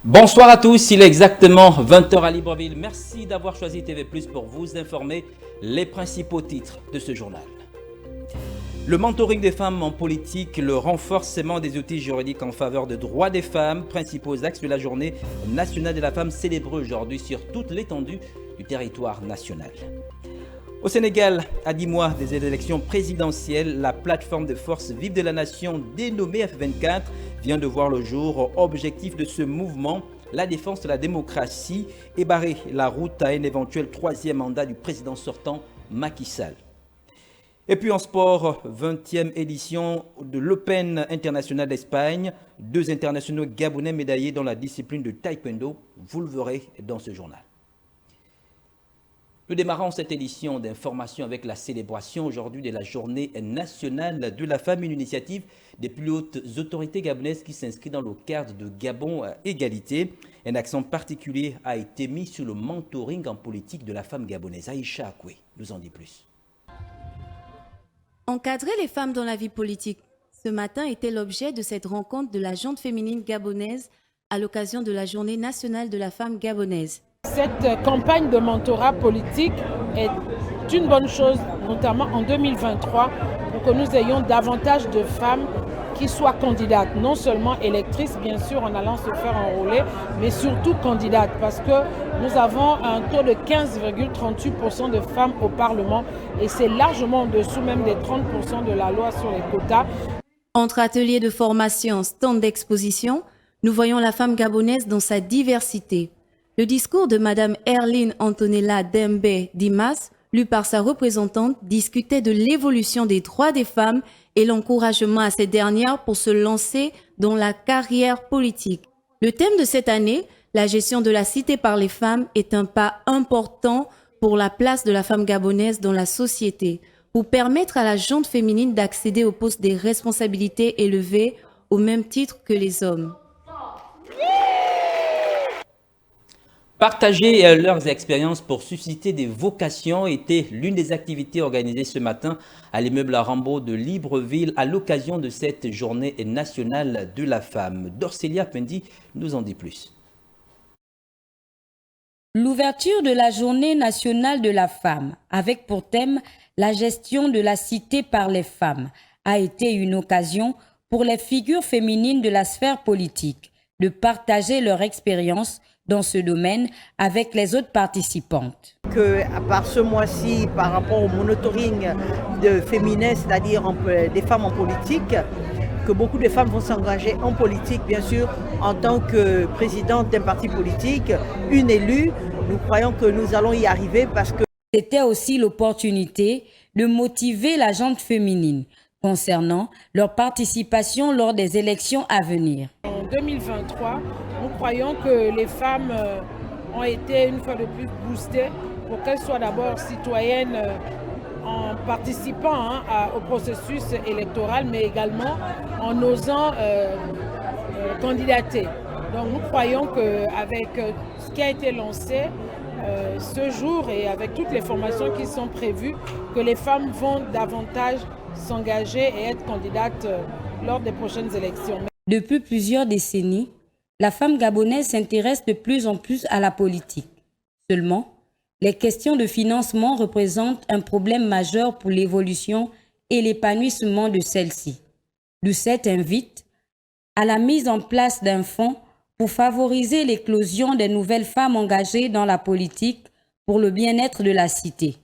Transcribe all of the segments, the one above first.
Bonsoir à tous, il est exactement 20h à Libreville. Merci d'avoir choisi TV+ pour vous informer les principaux titres de ce journal. Le mentoring des femmes en politique, le renforcement des outils juridiques en faveur des droits des femmes, principaux axes de la journée nationale de la femme célébrée aujourd'hui sur toute l'étendue du territoire national. Au Sénégal, à 10 mois des élections présidentielles, la plateforme de forces vives de la nation dénommée F24 vient de voir le jour. Objectif de ce mouvement, la défense de la démocratie et barrer la route à un éventuel troisième mandat du président sortant Macky Sall. Et puis en sport, 20e édition de l'Open international d'Espagne. 2 internationaux gabonais médaillés dans la discipline de taekwondo. Vous le verrez dans ce journal. Nous démarrons cette édition d'information avec la célébration aujourd'hui de la Journée nationale de la femme, une initiative des plus hautes autorités gabonaises qui s'inscrit dans le cadre de Gabon Égalité. Un accent particulier a été mis sur le mentoring en politique de la femme gabonaise. Aïcha Akoué nous en dit plus. Encadrer les femmes dans la vie politique. Ce matin était l'objet de cette rencontre de la Jante féminine gabonaise à l'occasion de la Journée nationale de la femme gabonaise. Cette campagne de mentorat politique est une bonne chose, notamment en 2023, pour que nous ayons davantage de femmes qui soient candidates, non seulement électrices, bien sûr, en allant se faire enrôler, mais surtout candidates, parce que nous avons un taux de 15,38% de femmes au Parlement, et c'est largement en dessous même des 30% de la loi sur les quotas. Entre ateliers de formation, stands d'exposition, nous voyons la femme gabonaise dans sa diversité. Le discours de Madame Erline Antonella Dembe Dimas, lu par sa représentante, discutait de l'évolution des droits des femmes et l'encouragement à ces dernières pour se lancer dans la carrière politique. Le thème de cette année, la gestion de la cité par les femmes, est un pas important pour la place de la femme gabonaise dans la société, pour permettre à la Jante féminine d'accéder au poste des responsabilités élevées au même titre que les hommes. Partager leurs expériences pour susciter des vocations était l'une des activités organisées ce matin à l'immeuble Rambaud de Libreville à l'occasion de cette journée nationale de la femme. Dorcelia Pendi nous en dit plus. L'ouverture de la journée nationale de la femme, avec pour thème la gestion de la cité par les femmes, a été une occasion pour les figures féminines de la sphère politique de partager leur expérience dans ce domaine avec les autres participantes. Que à part ce mois-ci, par rapport au monitoring de féminin, c'est-à-dire des femmes en politique, que beaucoup de femmes vont s'engager en politique, bien sûr, en tant que présidente d'un parti politique, une élue. Nous croyons que nous allons y arriver parce que... C'était aussi l'opportunité de motiver la Jante féminine concernant leur participation lors des élections à venir. En 2023, nous croyons que les femmes ont été une fois de plus boostées pour qu'elles soient d'abord citoyennes en participant au processus électoral, mais également en osant candidater. Donc nous croyons qu'avec ce qui a été lancé ce jour et avec toutes les formations qui sont prévues, que les femmes vont davantage s'engager et être candidates lors des prochaines élections. Depuis plusieurs décennies, la femme gabonaise s'intéresse de plus en plus à la politique. Seulement, les questions de financement représentent un problème majeur pour l'évolution et l'épanouissement de celle-ci. Lucette invite à la mise en place d'un fonds pour favoriser l'éclosion des nouvelles femmes engagées dans la politique pour le bien-être de la cité.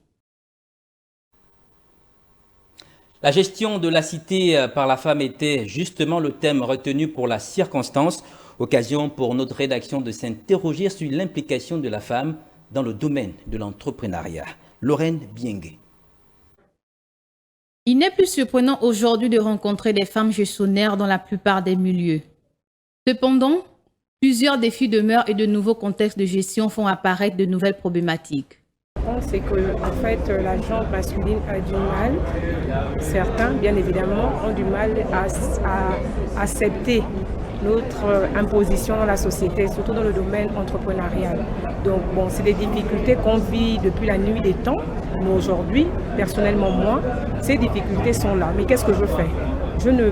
La gestion de la cité par la femme était justement le thème retenu pour la circonstance. Occasion pour notre rédaction de s'interroger sur l'implication de la femme dans le domaine de l'entrepreneuriat. Lorraine Biengue. Il n'est plus surprenant aujourd'hui de rencontrer des femmes gestionnaires dans la plupart des milieux. Cependant, plusieurs défis demeurent et de nouveaux contextes de gestion font apparaître de nouvelles problématiques. C'est que en fait, la gente masculine a du mal, certains bien évidemment ont du mal à accepter notre imposition dans la société, surtout dans le domaine entrepreneurial. Donc bon, c'est des difficultés qu'on vit depuis la nuit des temps, mais aujourd'hui, personnellement moi, ces difficultés sont là. Mais qu'est-ce que je fais? Je ne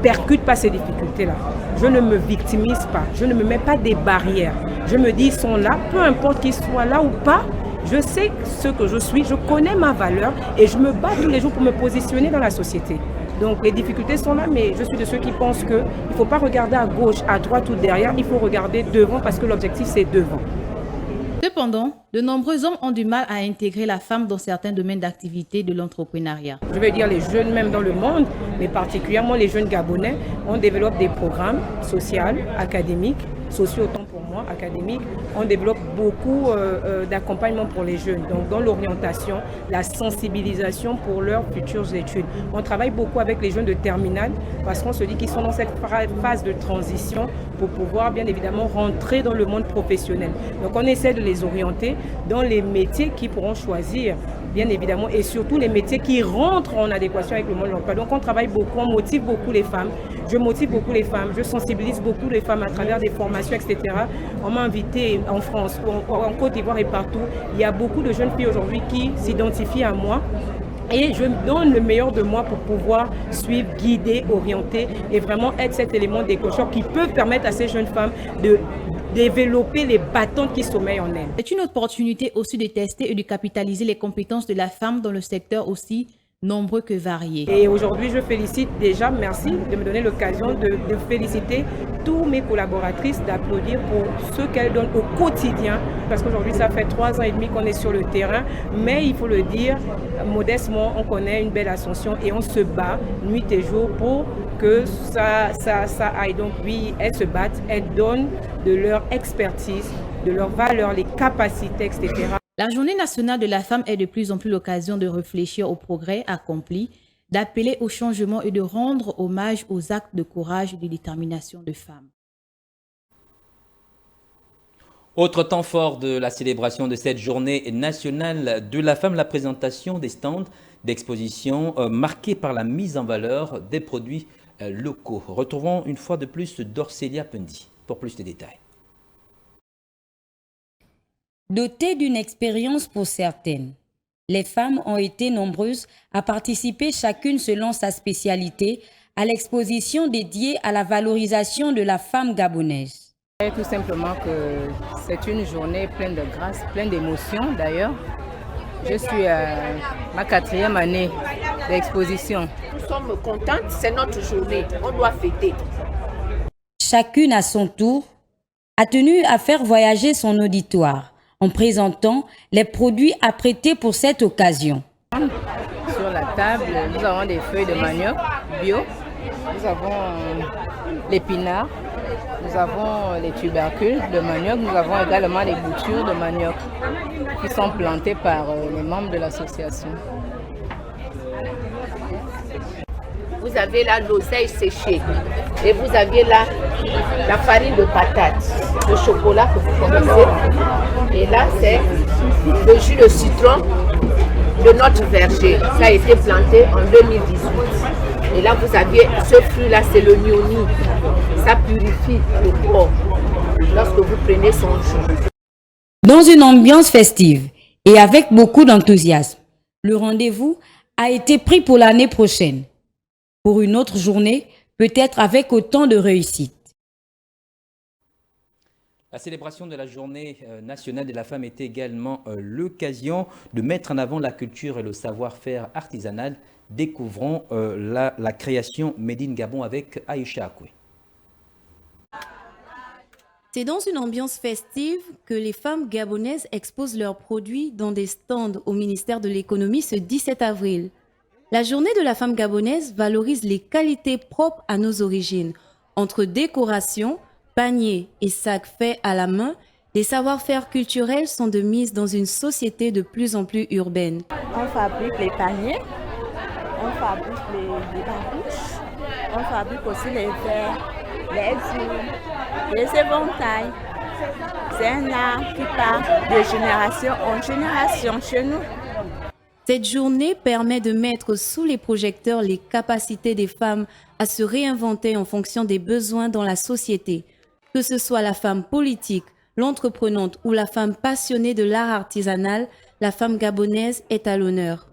percute pas ces difficultés-là. Je ne me victimise pas, je ne me mets pas des barrières. Je me dis, ils sont là, peu importe qu'ils soient là ou pas, je sais ce que je suis, je connais ma valeur et je me bats tous les jours pour me positionner dans la société. Donc les difficultés sont là, mais je suis de ceux qui pensent qu'il ne faut pas regarder à gauche, à droite ou derrière, il faut regarder devant parce que l'objectif c'est devant. Cependant, de nombreux hommes ont du mal à intégrer la femme dans certains domaines d'activité de l'entrepreneuriat. Je veux dire les jeunes même dans le monde, mais particulièrement les jeunes Gabonais, on développe des programmes sociaux, académiques, sociaux autant pour moi, académiques. On développe beaucoup d'accompagnement pour les jeunes, donc dans l'orientation, la sensibilisation pour leurs futures études. On travaille beaucoup avec les jeunes de terminale parce qu'on se dit qu'ils sont dans cette phase de transition pour pouvoir bien évidemment rentrer dans le monde professionnel. Donc on essaie de les orienter dans les métiers qu'ils pourront choisir, bien évidemment, et surtout les métiers qui rentrent en adéquation avec le monde de l'emploi. Donc on travaille beaucoup, on motive beaucoup les femmes. Je motive beaucoup les femmes, je sensibilise beaucoup les femmes à travers des formations, etc. On m'a invité en France, en Côte d'Ivoire et partout. Il y a beaucoup de jeunes filles aujourd'hui qui s'identifient à moi. Et je donne le meilleur de moi pour pouvoir suivre, guider, orienter et vraiment être cet élément déclencheur qui peut permettre à ces jeunes femmes de développer les bâtons qui sommeillent en elles. C'est une opportunité aussi de tester et de capitaliser les compétences de la femme dans le secteur aussi nombreux que variés. Et aujourd'hui, je félicite déjà, merci de me donner l'occasion de féliciter tous mes collaboratrices, d'applaudir pour ce qu'elles donnent au quotidien. Parce qu'aujourd'hui, ça fait 3 ans et demi qu'on est sur le terrain. Mais il faut le dire, modestement, on connaît une belle ascension et on se bat nuit et jour pour que ça aille. Donc oui, elles se battent, elles donnent de leur expertise, de leur valeur, les capacités, etc. La Journée nationale de la femme est de plus en plus l'occasion de réfléchir aux progrès accomplis, d'appeler au changement et de rendre hommage aux actes de courage et de détermination de femmes. Autre temps fort de la célébration de cette journée nationale de la femme, la présentation des stands d'exposition marqués par la mise en valeur des produits locaux. Retrouvons une fois de plus Dorcelia Pendi pour plus de détails. Dotées d'une expérience pour certaines, les femmes ont été nombreuses à participer chacune selon sa spécialité à l'exposition dédiée à la valorisation de la femme gabonaise. Tout simplement que c'est une journée pleine de grâce, pleine d'émotions d'ailleurs. Je suis à ma 4e année d'exposition. Nous sommes contentes, c'est notre journée, on doit fêter. Chacune à son tour a tenu à faire voyager son auditoire en présentant les produits apprêtés pour cette occasion. Sur la table, nous avons des feuilles de manioc bio, nous avons l'épinard, nous avons les tubercules de manioc, nous avons également les boutures de manioc qui sont plantées par les membres de l'association. Vous avez là l'oseille séchée et vous avez là la farine de patate, le chocolat que vous connaissez. Et là, c'est le jus de citron de notre verger. Ça a été planté en 2018. Et là, vous aviez ce fruit-là, c'est le nyoni. Ça purifie le corps lorsque vous prenez son jus. Dans une ambiance festive et avec beaucoup d'enthousiasme, le rendez-vous a été pris pour l'année prochaine. Pour une autre journée, peut-être avec autant de réussite. La célébration de la Journée nationale de la femme était également l'occasion de mettre en avant la culture et le savoir-faire artisanal. Découvrons la création Made in Gabon avec Aïcha Akoué. C'est dans une ambiance festive que les femmes gabonaises exposent leurs produits dans des stands au ministère de l'économie ce 17 avril. La journée de la femme gabonaise valorise les qualités propres à nos origines. Entre décoration, paniers et sacs faits à la main, les savoir-faire culturels sont de mise dans une société de plus en plus urbaine. On fabrique les paniers, on fabrique les barouches, on fabrique aussi les verres, les urnes, les éventails. C'est un art qui part de génération en génération chez nous. Cette journée permet de mettre sous les projecteurs les capacités des femmes à se réinventer en fonction des besoins dans la société. Que ce soit la femme politique, l'entreprenante ou la femme passionnée de l'art artisanal, la femme gabonaise est à l'honneur.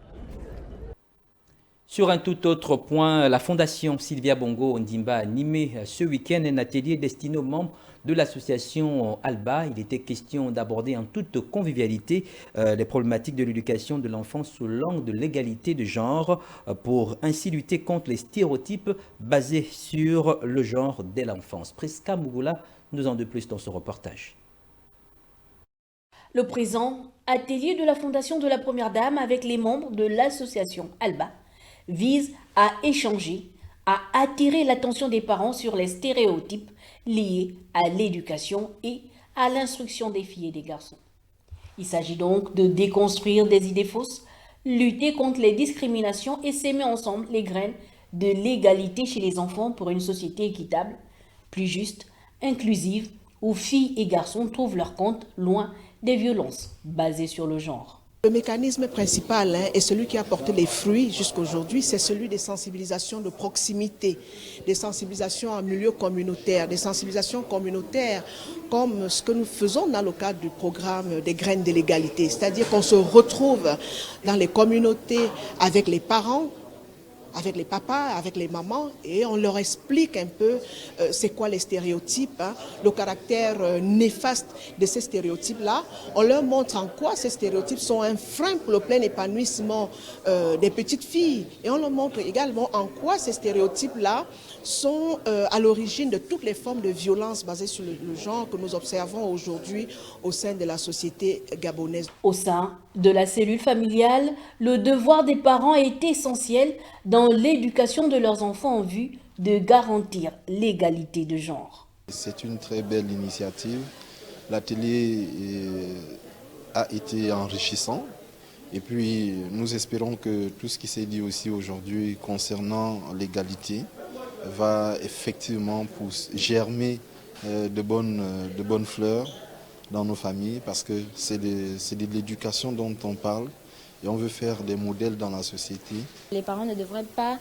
Sur un tout autre point, la Fondation Sylvia Bongo Ondimba a animé ce week-end un atelier destiné aux membres de l'association ALBA. Il était question d'aborder en toute convivialité les problématiques de l'éducation de l'enfant sous l'angle de l'égalité de genre pour ainsi lutter contre les stéréotypes basés sur le genre dès l'enfance. Priska Mugula nous en dit plus dans ce reportage. Le présent atelier de la Fondation de la Première Dame avec les membres de l'association ALBA vise à échanger, à attirer l'attention des parents sur les stéréotypes liés à l'éducation et à l'instruction des filles et des garçons. Il s'agit donc de déconstruire des idées fausses, lutter contre les discriminations et s'aimer ensemble les graines de l'égalité chez les enfants pour une société équitable, plus juste, inclusive, où filles et garçons trouvent leur compte loin des violences basées sur le genre. Le mécanisme principal et celui qui a porté les fruits jusqu'à aujourd'hui, c'est celui des sensibilisations de proximité, des sensibilisations en milieu communautaire, des sensibilisations communautaires comme ce que nous faisons dans le cadre du programme des graines de l'égalité. C'est-à-dire qu'on se retrouve dans les communautés avec les parents, avec les papas, avec les mamans, et on leur explique un peu c'est quoi les stéréotypes, le caractère néfaste de ces stéréotypes-là. On leur montre en quoi ces stéréotypes sont un frein pour le plein épanouissement des petites filles. Et on leur montre également en quoi ces stéréotypes-là sont à l'origine de toutes les formes de violence basées sur le genre que nous observons aujourd'hui au sein de la société gabonaise. Au sein de la cellule familiale, le devoir des parents est essentiel dans l'éducation de leurs enfants en vue de garantir l'égalité de genre. C'est une très belle initiative. L'atelier a été enrichissant et puis nous espérons que tout ce qui s'est dit aussi aujourd'hui concernant l'égalité va effectivement germer de bonnes fleurs dans nos familles parce que c'est de l'éducation dont on parle et on veut faire des modèles dans la société. Les parents ne devraient pas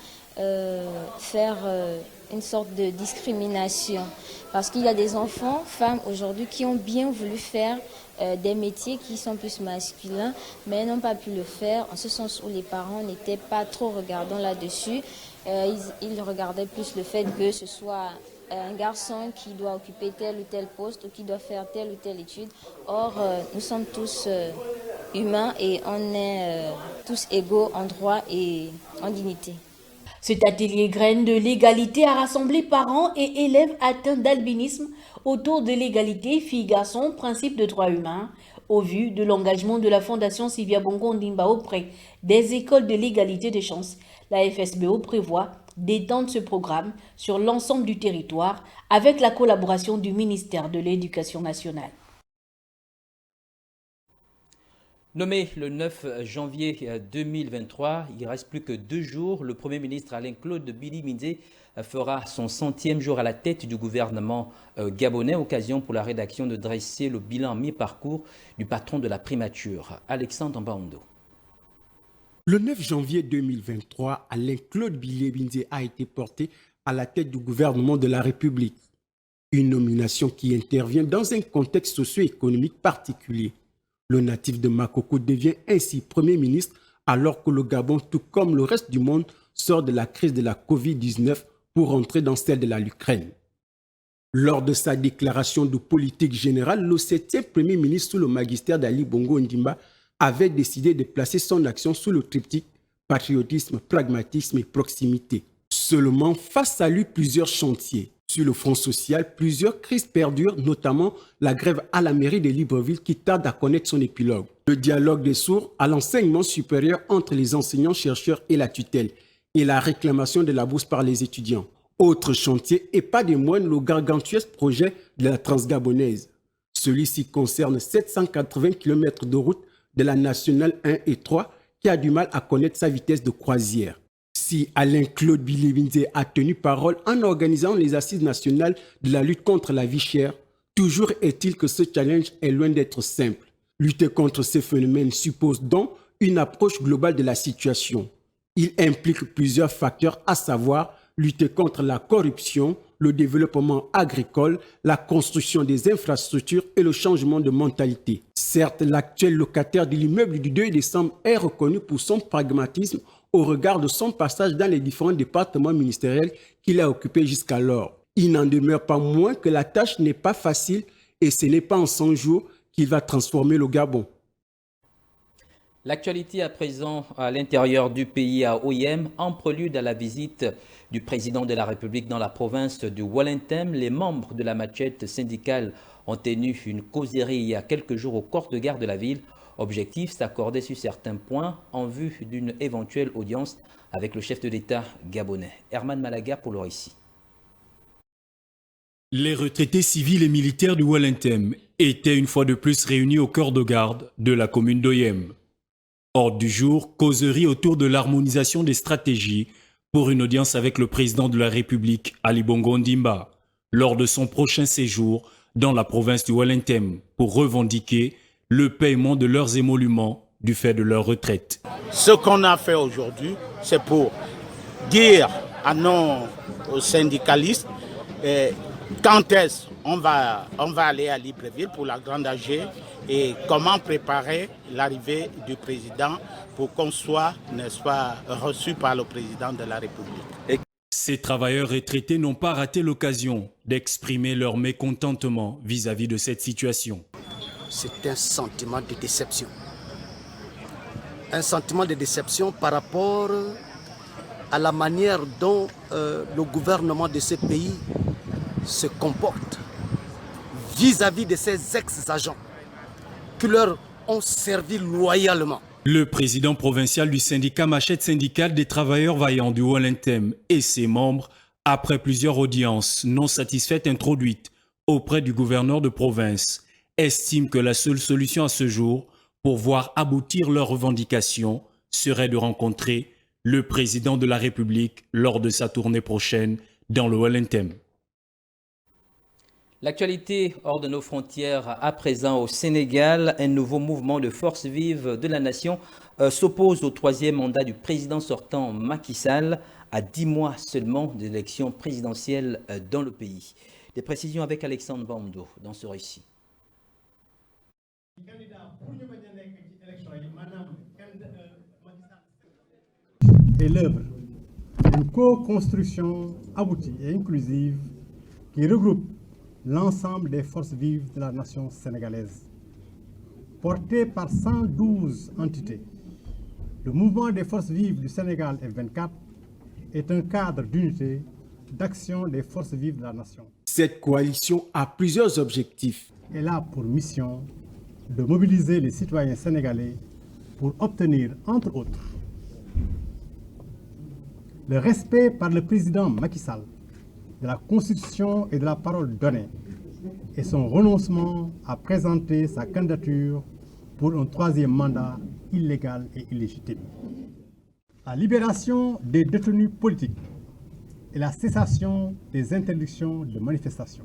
faire une sorte de discrimination parce qu'il y a des enfants, femmes aujourd'hui qui ont bien voulu faire des métiers qui sont plus masculins mais n'ont pas pu le faire en ce sens où les parents n'étaient pas trop regardants là-dessus. Ils regardaient plus le fait que ce soit un garçon qui doit occuper tel ou tel poste ou qui doit faire telle ou telle étude. Or, nous sommes tous humains et on est tous égaux en droit et en dignité. Cet atelier graine de l'égalité a rassemblé parents et élèves atteints d'albinisme autour de l'égalité filles-garçons, principe de droits humains, au vu de l'engagement de la Fondation Sylvia Bongo Ondimba auprès des écoles de l'égalité des chances. La FSBO prévoit d'étendre ce programme sur l'ensemble du territoire avec la collaboration du ministère de l'Éducation nationale. Nommé le 9 janvier 2023, il ne reste plus que 2 jours. Le Premier ministre Alain-Claude Biliminze fera son 100e jour à la tête du gouvernement gabonais, occasion pour la rédaction de dresser le bilan mi-parcours du patron de la primature, Alexandre Mbaondo. Le 9 janvier 2023, Alain-Claude Biliminze a été porté à la tête du gouvernement de la République. Une nomination qui intervient dans un contexte socio-économique particulier. Le natif de Makoko devient ainsi Premier ministre alors que le Gabon, tout comme le reste du monde, sort de la crise de la Covid-19 pour entrer dans celle de l'Ukraine. Lors de sa déclaration de politique générale, le 7e Premier ministre sous le magistère d'Ali Bongo Ondimba avait décidé de placer son action sous le triptyque patriotisme, pragmatisme et proximité. Seulement, face à lui, plusieurs chantiers. Sur le front social, plusieurs crises perdurent, notamment la grève à la mairie de Libreville qui tarde à connaître son épilogue. Le dialogue des sourds à l'enseignement supérieur entre les enseignants-chercheurs et la tutelle et la réclamation de la bourse par les étudiants. Autre chantier, et pas des moindres, le gargantuesque projet de la Transgabonaise. Celui-ci concerne 780 km de route de la nationale 1 et 3 qui a du mal à connaître sa vitesse de croisière. Si Alain-Claude Biliminze a tenu parole en organisant les assises nationales de la lutte contre la vie chère, toujours est-il que ce challenge est loin d'être simple. Lutter contre ces phénomènes suppose donc une approche globale de la situation. Il implique plusieurs facteurs, à savoir lutter contre la corruption, le développement agricole, la construction des infrastructures et le changement de mentalité. Certes, l'actuel locataire de l'immeuble du 2 décembre est reconnu pour son pragmatisme au regard de son passage dans les différents départements ministériels qu'il a occupés jusqu'alors. Il n'en demeure pas moins que la tâche n'est pas facile et ce n'est pas en 100 jours qu'il va transformer le Gabon. L'actualité à présent à l'intérieur du pays à Oyem, en prélude à la visite du président de la République dans la province du Wallentem, les membres de la machette syndicale ont tenu une causerie il y a quelques jours au corps de gare de la ville. Objectif, s'accorder sur certains points en vue d'une éventuelle audience avec le chef de l'État gabonais. Herman Malaga pour le récit. Les retraités civils et militaires du Wallentem étaient une fois de plus réunis au corps de garde de la commune d'Oyem. Ordre du jour, causerie autour de l'harmonisation des stratégies pour une audience avec le président de la République, Ali Bongo Ondimba, lors de son prochain séjour dans la province du Wallentem pour revendiquer le paiement de leurs émoluments du fait de leur retraite. Ce qu'on a fait aujourd'hui, c'est pour dire à nos syndicalistes quand est-ce qu'on va aller à Libreville pour la Grande AG et comment préparer l'arrivée du président pour qu'on soit, n'est-ce pas, reçu par le président de la République. Ces travailleurs retraités n'ont pas raté l'occasion d'exprimer leur mécontentement vis-à-vis de cette situation. C'est un sentiment de déception. Un sentiment de déception par rapport à la manière dont le gouvernement de ce pays se comporte vis-à-vis de ces ex-agents qui leur ont servi loyalement. Le président provincial du syndicat Machette syndicale des travailleurs vaillants du Wallentem et ses membres, après plusieurs audiences non satisfaites introduites auprès du gouverneur de province, estiment que la seule solution à ce jour pour voir aboutir leurs revendications serait de rencontrer le président de la République lors de sa tournée prochaine dans le Wallentem. L'actualité hors de nos frontières à présent au Sénégal, un nouveau mouvement de force vive de la nation s'oppose au troisième mandat du président sortant Macky Sall à 10 mois seulement de l'élection présidentielle dans le pays. Des précisions avec Alexandre Bamdo dans ce récit. Et l'œuvre d'une co-construction aboutie et inclusive qui regroupe l'ensemble des forces vives de la nation sénégalaise. Porté par 112 entités, le mouvement des forces vives du Sénégal F24 est un cadre d'unité, d'action des forces vives de la nation. Cette coalition a plusieurs objectifs. Elle a pour mission de mobiliser les citoyens sénégalais pour obtenir, entre autres, le respect par le président Macky Sall de la Constitution et de la parole donnée et son renoncement à présenter sa candidature pour un troisième mandat illégal et illégitime. La libération des détenus politiques et la cessation des interdictions de manifestation.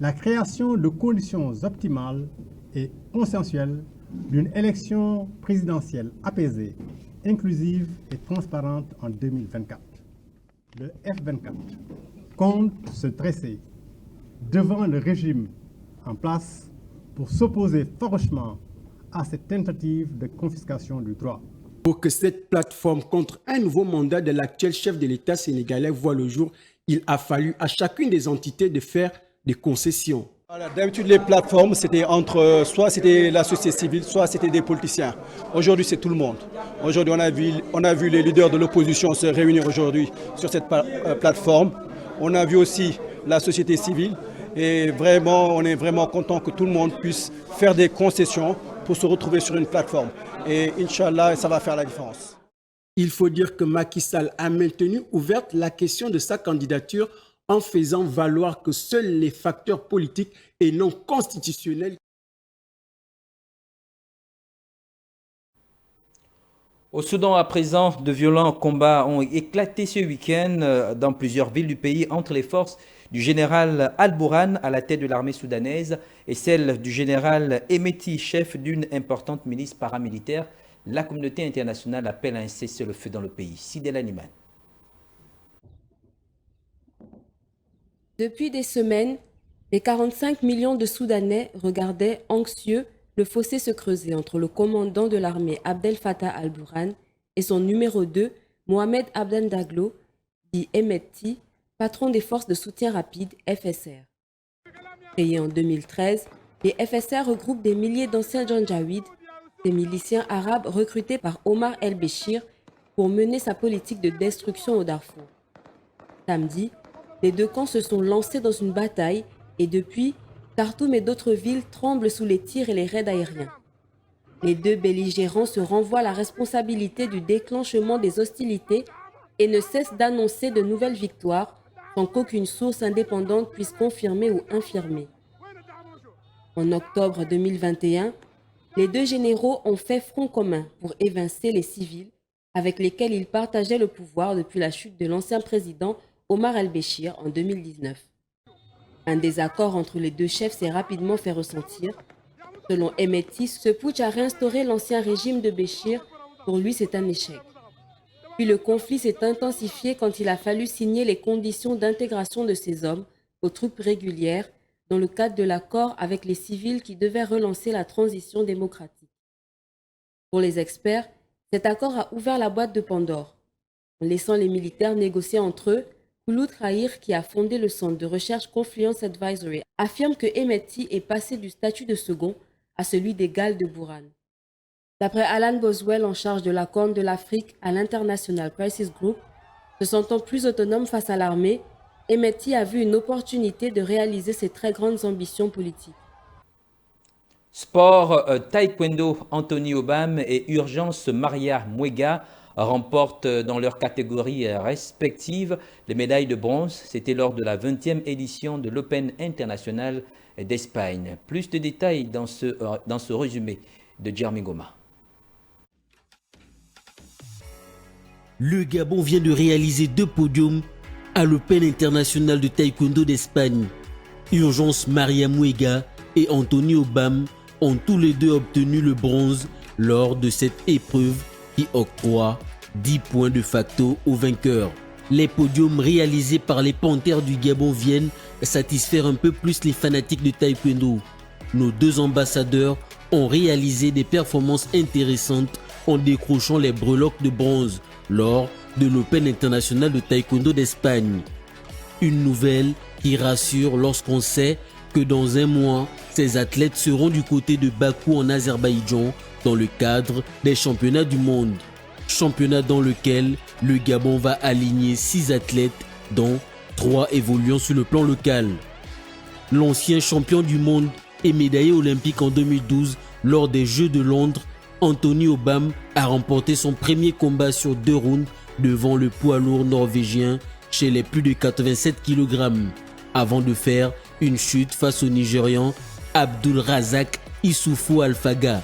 La création de conditions optimales et consensuelles d'une élection présidentielle apaisée, inclusive et transparente en 2024. Le F24 compte se dresser devant le régime en place pour s'opposer farouchement à cette tentative de confiscation du droit. Pour que cette plateforme contre un nouveau mandat de l'actuel chef de l'État sénégalais voit le jour, il a fallu à chacune des entités de faire des concessions. Voilà, d'habitude, les plateformes, c'était soit c'était la société civile, soit c'était des politiciens. Aujourd'hui, c'est tout le monde. Aujourd'hui, on a vu les leaders de l'opposition se réunir aujourd'hui sur cette plateforme. On a vu aussi la société civile et vraiment, on est vraiment content que tout le monde puisse faire des concessions pour se retrouver sur une plateforme. Et Inch'Allah, ça va faire la différence. Il faut dire que Macky Sall a maintenu ouverte la question de sa candidature en faisant valoir que seuls les facteurs politiques et non constitutionnels. Au Soudan, à présent, de violents combats ont éclaté ce week-end dans plusieurs villes du pays entre les forces du général Al-Bourhan à la tête de l'armée soudanaise et celle du général Hemeti, chef d'une importante milice paramilitaire. La communauté internationale appelle à un cessez-le-feu dans le pays. Sidel Animal. Depuis des semaines, les 45 millions de Soudanais regardaient anxieux le fossé se creuser entre le commandant de l'armée Abdel Fattah al-Bourhan et son numéro 2, Mohamed Abdan Daglo, dit Emetti, patron des forces de soutien rapide FSR. Créé en 2013, les FSR regroupent des milliers d'anciens Janjaouides, des miliciens arabes recrutés par Omar el-Béchir pour mener sa politique de destruction au Darfour. Samedi, les deux camps se sont lancés dans une bataille et depuis, Khartoum et d'autres villes tremblent sous les tirs et les raids aériens. Les deux belligérants se renvoient la responsabilité du déclenchement des hostilités et ne cessent d'annoncer de nouvelles victoires sans qu'aucune source indépendante puisse confirmer ou infirmer. En octobre 2021, les deux généraux ont fait front commun pour évincer les civils avec lesquels ils partageaient le pouvoir depuis la chute de l'ancien président Omar el-Béchir en 2019. Un désaccord entre les deux chefs s'est rapidement fait ressentir. Selon Emetti, ce putsch a réinstauré l'ancien régime de Béchir. Pour lui, c'est un échec. Puis le conflit s'est intensifié quand il a fallu signer les conditions d'intégration de ces hommes aux troupes régulières dans le cadre de l'accord avec les civils qui devait relancer la transition démocratique. Pour les experts, cet accord a ouvert la boîte de Pandore. En laissant les militaires négocier entre eux, Kouloud Khahir, qui a fondé le centre de recherche Confluence Advisory, affirme que Emetti est passé du statut de second à celui d'égal de Bourhan. D'après Alan Boswell, en charge de la Corne de l'Afrique à l'International Crisis Group, se sentant plus autonome face à l'armée, Emetti a vu une opportunité de réaliser ses très grandes ambitions politiques. Sport, taekwondo, Anthony Obam et Urgence Maria Muega remportent dans leurs catégories respectives les médailles de bronze. C'était lors de la 20e édition de l'Open International d'Espagne. Plus de détails dans ce résumé de Jeremy Goma. Le Gabon vient de réaliser 2 podiums à l'Open International de Taekwondo d'Espagne. Urgence Maria Muega et Anthony Obam ont tous les deux obtenu le bronze lors de cette épreuve qui octroie 10 points de facto aux vainqueurs. Les podiums réalisés par les Panthères du Gabon viennent satisfaire un peu plus les fanatiques de taekwondo. Nos 2 ambassadeurs ont réalisé des performances intéressantes en décrochant les breloques de bronze lors de l'Open International de Taekwondo d'Espagne. Une nouvelle qui rassure lorsqu'on sait que dans un mois, ces athlètes seront du côté de Bakou en Azerbaïdjan dans le cadre des championnats du monde. Championnat dans lequel le Gabon va aligner 6 athlètes, dont 3 évoluant sur le plan local. L'ancien champion du monde et médaillé olympique en 2012 lors des Jeux de Londres, Anthony Obam a remporté son premier combat sur 2 rounds devant le poids lourd norvégien chez les plus de 87 kg, avant de faire une chute face au Nigérian Abdul Razak Issoufou Alfaga.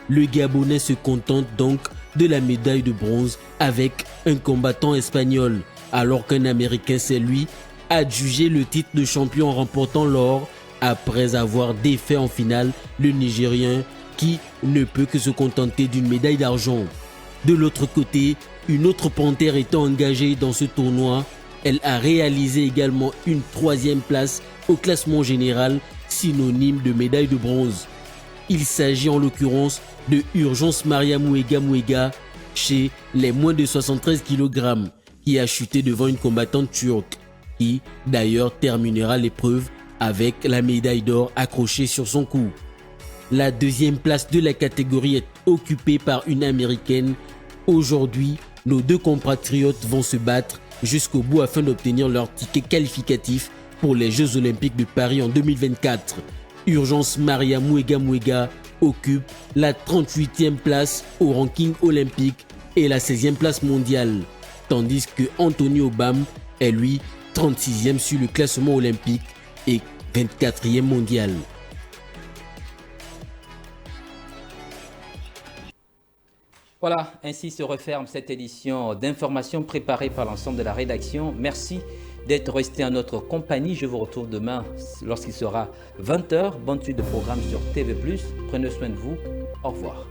Le Gabonais se contente donc de la médaille de bronze avec un combattant espagnol, alors qu'un Américain s'est lui adjugé le titre de champion en remportant l'or après avoir défait en finale le Nigérien qui ne peut que se contenter d'une médaille d'argent. De l'autre côté, une autre panthère étant engagée dans ce tournoi, elle a réalisé également une 3e place au classement général, synonyme de médaille de bronze. Il s'agit en l'occurrence de Urgence Maria Muega chez les moins de 73 kg, qui a chuté devant une combattante turque, qui d'ailleurs terminera l'épreuve avec la médaille d'or accrochée sur son cou. La 2e place de la catégorie est occupée par une Américaine. Aujourd'hui, nos 2 compatriotes vont se battre jusqu'au bout afin d'obtenir leur ticket qualificatif pour les Jeux Olympiques de Paris en 2024. Urgence Maria Muega occupe la 38e place au ranking olympique et la 16e place mondiale, tandis que Anthony Obam est lui 36e sur le classement olympique et 24e mondial. Voilà, ainsi se referme cette édition d'information préparée par l'ensemble de la rédaction. Merci d'être resté en notre compagnie. Je vous retrouve demain lorsqu'il sera 20h. Bonne suite de programme sur TV+. Prenez soin de vous. Au revoir.